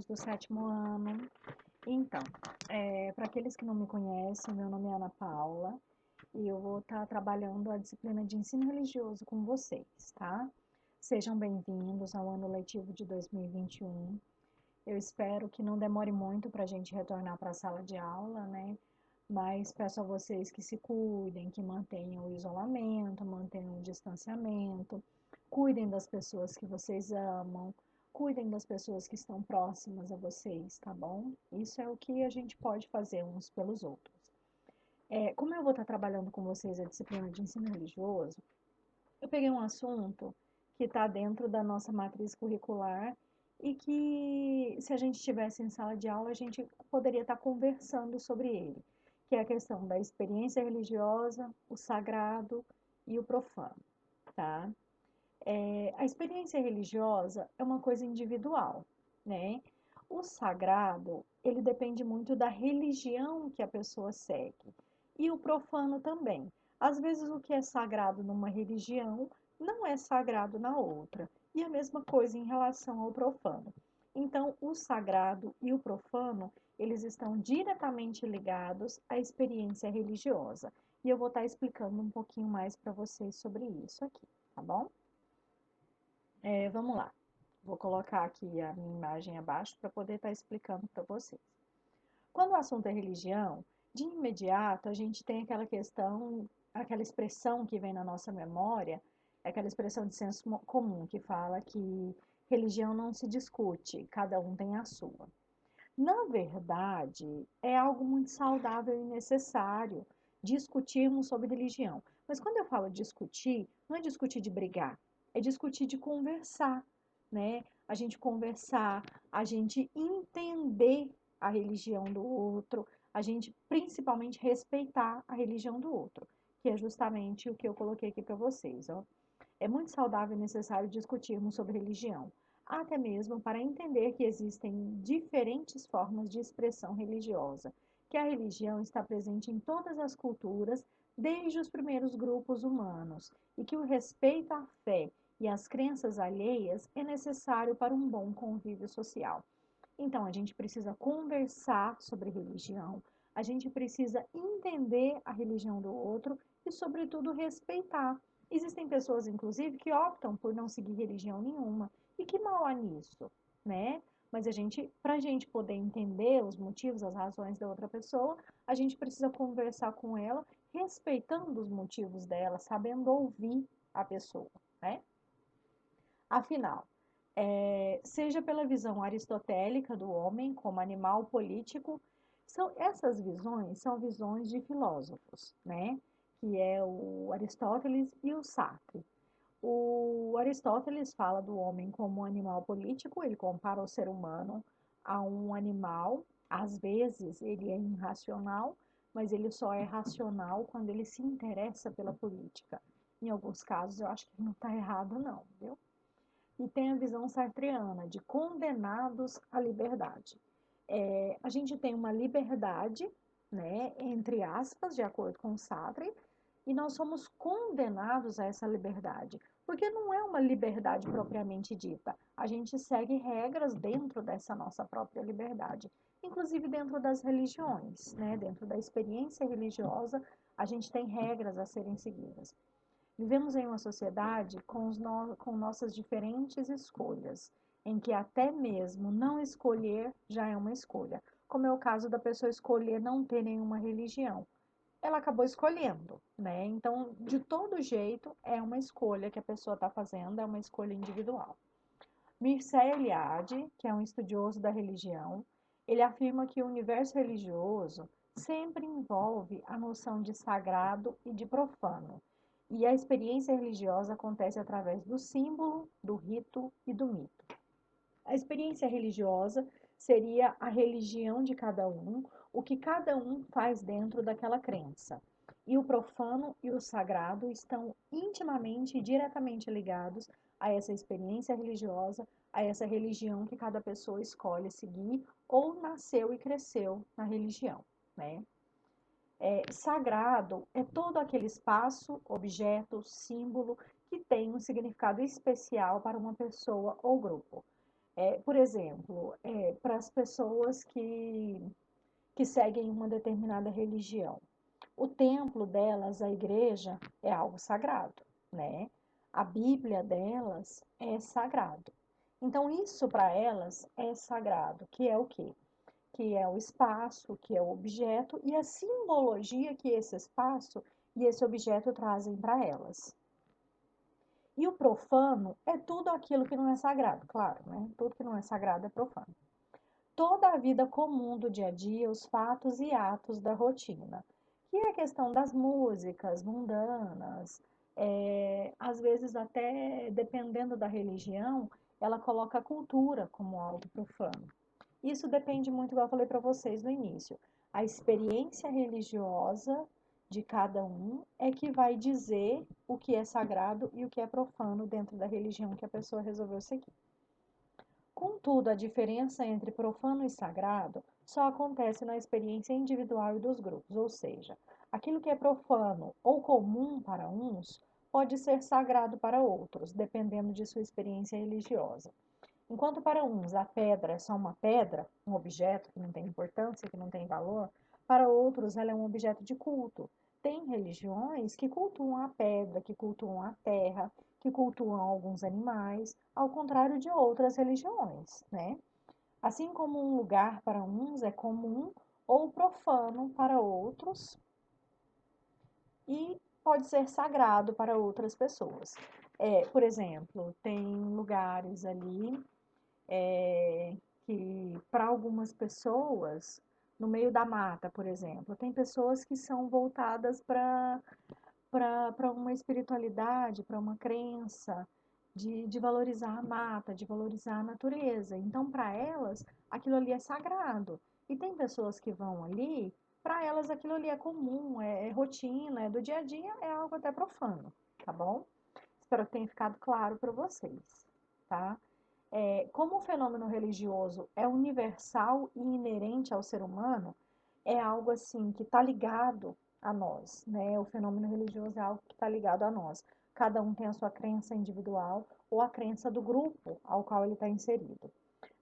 do sétimo ano. Então, para aqueles que não me conhecem, meu nome é Ana Paula e eu vou estar trabalhando a disciplina de ensino religioso com vocês, tá? Sejam bem-vindos ao ano letivo de 2021. Eu espero que não demore muito para a gente retornar para a sala de aula, né? Mas peço a vocês que se cuidem, que mantenham o isolamento, mantenham o distanciamento, cuidem das pessoas que vocês amam, cuidem das pessoas que estão próximas a vocês, tá bom? Isso é o que a gente pode fazer uns pelos outros. Como eu vou estar trabalhando com vocês a disciplina de ensino religioso, eu peguei um assunto que está dentro da nossa matriz curricular e que, se a gente estivesse em sala de aula, a gente poderia estar conversando sobre ele, que é a questão da experiência religiosa, o sagrado e o profano, tá? A experiência religiosa é uma coisa individual, né? O sagrado, ele depende muito da religião que a pessoa segue. E o profano também. Às vezes, o que é sagrado numa religião não é sagrado na outra. E a mesma coisa em relação ao profano. Então, o sagrado e o profano, eles estão diretamente ligados à experiência religiosa. E eu vou estar explicando um pouquinho mais para vocês sobre isso aqui, tá bom? Vamos lá. Vou colocar aqui a minha imagem abaixo para poder estar explicando para vocês. Quando o assunto é religião, de imediato a gente tem aquela questão, aquela expressão que vem na nossa memória, é aquela expressão de senso comum que fala que religião não se discute, cada um tem a sua. Na verdade, é algo muito saudável e necessário discutirmos sobre religião. Mas quando eu falo discutir, não é discutir de brigar, é discutir de conversar, né? A gente conversar, a gente entender a religião do outro, a gente principalmente respeitar a religião do outro, que é justamente o que eu coloquei aqui para vocês, ó. É muito saudável e necessário discutirmos sobre religião, até mesmo para entender que existem diferentes formas de expressão religiosa, que a religião está presente em todas as culturas, desde os primeiros grupos humanos, e que o respeito à fé e às crenças alheias é necessário para um bom convívio social. Então, a gente precisa conversar sobre religião, a gente precisa entender a religião do outro e, sobretudo, respeitar. Existem pessoas, inclusive, que optam por não seguir religião nenhuma. E que mal há nisso, né? Mas para a gente poder entender os motivos, as razões da outra pessoa, a gente precisa conversar com ela, respeitando os motivos dela, sabendo ouvir a pessoa, né? Afinal, seja pela visão aristotélica do homem como animal político, essas visões são visões de filósofos, né? Que é o Aristóteles e o Sartre. O Aristóteles fala do homem como um animal político, ele compara o ser humano a um animal. Às vezes ele é irracional, mas ele só é racional quando ele se interessa pela política. Em alguns casos eu acho que não está errado não, viu? E tem a visão sartreana de condenados à liberdade. A gente tem uma liberdade, né, entre aspas, de acordo com Sartre, e nós somos condenados a essa liberdade, porque não é uma liberdade propriamente dita. A gente segue regras dentro dessa nossa própria liberdade, inclusive dentro das religiões, né? Dentro da experiência religiosa, a gente tem regras a serem seguidas. Vivemos em uma sociedade com nossas diferentes escolhas, em que até mesmo não escolher já é uma escolha, como é o caso da pessoa escolher não ter nenhuma religião. Ela acabou escolhendo, né? Então, de todo jeito, é uma escolha que a pessoa está fazendo, é uma escolha individual. Mircea Eliade, que é um estudioso da religião, ele afirma que o universo religioso sempre envolve a noção de sagrado e de profano, e a experiência religiosa acontece através do símbolo, do rito e do mito. A experiência religiosa seria a religião de cada um, o que cada um faz dentro daquela crença. E o profano e o sagrado estão intimamente e diretamente ligados a essa experiência religiosa, a essa religião que cada pessoa escolhe seguir ou nasceu e cresceu na religião, né? Sagrado é todo aquele espaço, objeto, símbolo que tem um significado especial para uma pessoa ou grupo. por exemplo, para as pessoas que seguem uma determinada religião. O templo delas, a igreja, é algo sagrado, né? A Bíblia delas é sagrado. Então, isso para elas é sagrado, que é o quê? Que é o espaço, que é o objeto e a simbologia que esse espaço e esse objeto trazem para elas. E o profano é tudo aquilo que não é sagrado, claro, né? Tudo que não é sagrado é profano. Toda a vida comum do dia a dia, os fatos e atos da rotina, que é a questão das músicas mundanas, às vezes até dependendo da religião, ela coloca a cultura como algo profano. Isso depende muito, igual eu falei para vocês no início. A experiência religiosa de cada um é que vai dizer o que é sagrado e o que é profano dentro da religião que a pessoa resolveu seguir. Contudo, a diferença entre profano e sagrado só acontece na experiência individual e dos grupos, ou seja, aquilo que é profano ou comum para uns pode ser sagrado para outros, dependendo de sua experiência religiosa. Enquanto para uns a pedra é só uma pedra, um objeto que não tem importância, que não tem valor, para outros ela é um objeto de culto. Tem religiões que cultuam a pedra, que cultuam a terra, que cultuam alguns animais, ao contrário de outras religiões, né? Assim como um lugar para uns é comum ou profano para outros e pode ser sagrado para outras pessoas. Por exemplo, tem lugares ali que para algumas pessoas, no meio da mata, por exemplo, tem pessoas que são voltadas para uma espiritualidade, para uma crença de valorizar a mata, de valorizar a natureza. Então, para elas, aquilo ali é sagrado. E tem pessoas que vão ali, para elas aquilo ali é comum, é rotina, é do dia a dia, é algo até profano, tá bom? Espero que tenha ficado claro para vocês, tá? Como o fenômeno religioso é universal e inerente ao ser humano, é algo assim que está ligado a nós, né? O fenômeno religioso é algo que está ligado a nós. Cada um tem a sua crença individual ou a crença do grupo ao qual ele está inserido.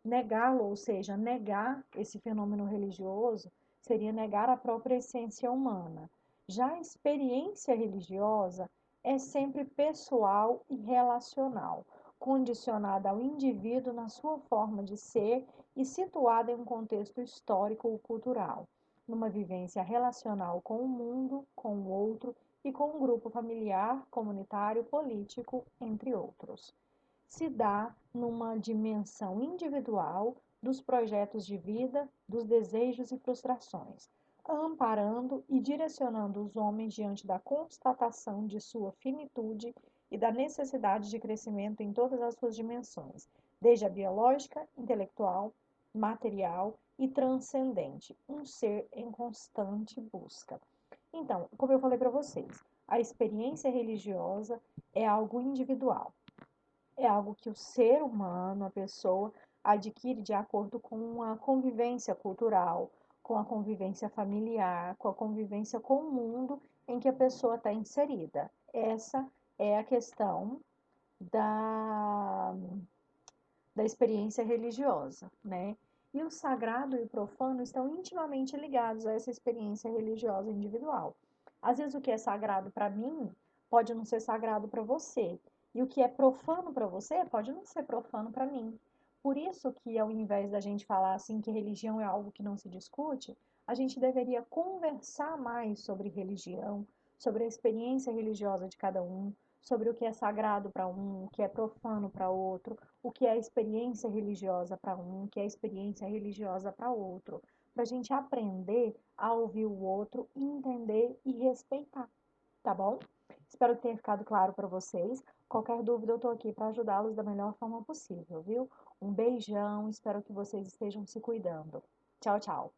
Negá-lo, ou seja, negar esse fenômeno religioso, seria negar a própria essência humana. Já a experiência religiosa é sempre pessoal e relacional, condicionada ao indivíduo na sua forma de ser e situada em um contexto histórico ou cultural, numa vivência relacional com o mundo, com o outro e com um grupo familiar, comunitário, político, entre outros. Se dá numa dimensão individual dos projetos de vida, dos desejos e frustrações, amparando e direcionando os homens diante da constatação de sua finitude e da necessidade de crescimento em todas as suas dimensões, desde a biológica, intelectual, material e transcendente, um ser em constante busca. Então, como eu falei para vocês, a experiência religiosa é algo individual, é algo que o ser humano, a pessoa, adquire de acordo com a convivência cultural, com a convivência familiar, com a convivência com o mundo em que a pessoa está inserida. Essa é a questão da, da experiência religiosa, né? E o sagrado e o profano estão intimamente ligados a essa experiência religiosa individual. Às vezes o que é sagrado para mim pode não ser sagrado para você, e o que é profano para você pode não ser profano para mim. Por isso que ao invés da gente falar assim que religião é algo que não se discute, a gente deveria conversar mais sobre religião, sobre a experiência religiosa de cada um, sobre o que é sagrado para um, o que é profano para outro, o que é experiência religiosa para um, o que é experiência religiosa para outro, para a gente aprender a ouvir o outro, entender e respeitar, tá bom? Espero que tenha ficado claro para vocês. Qualquer dúvida, eu estou aqui para ajudá-los da melhor forma possível, viu? Um beijão, espero que vocês estejam se cuidando. Tchau, tchau.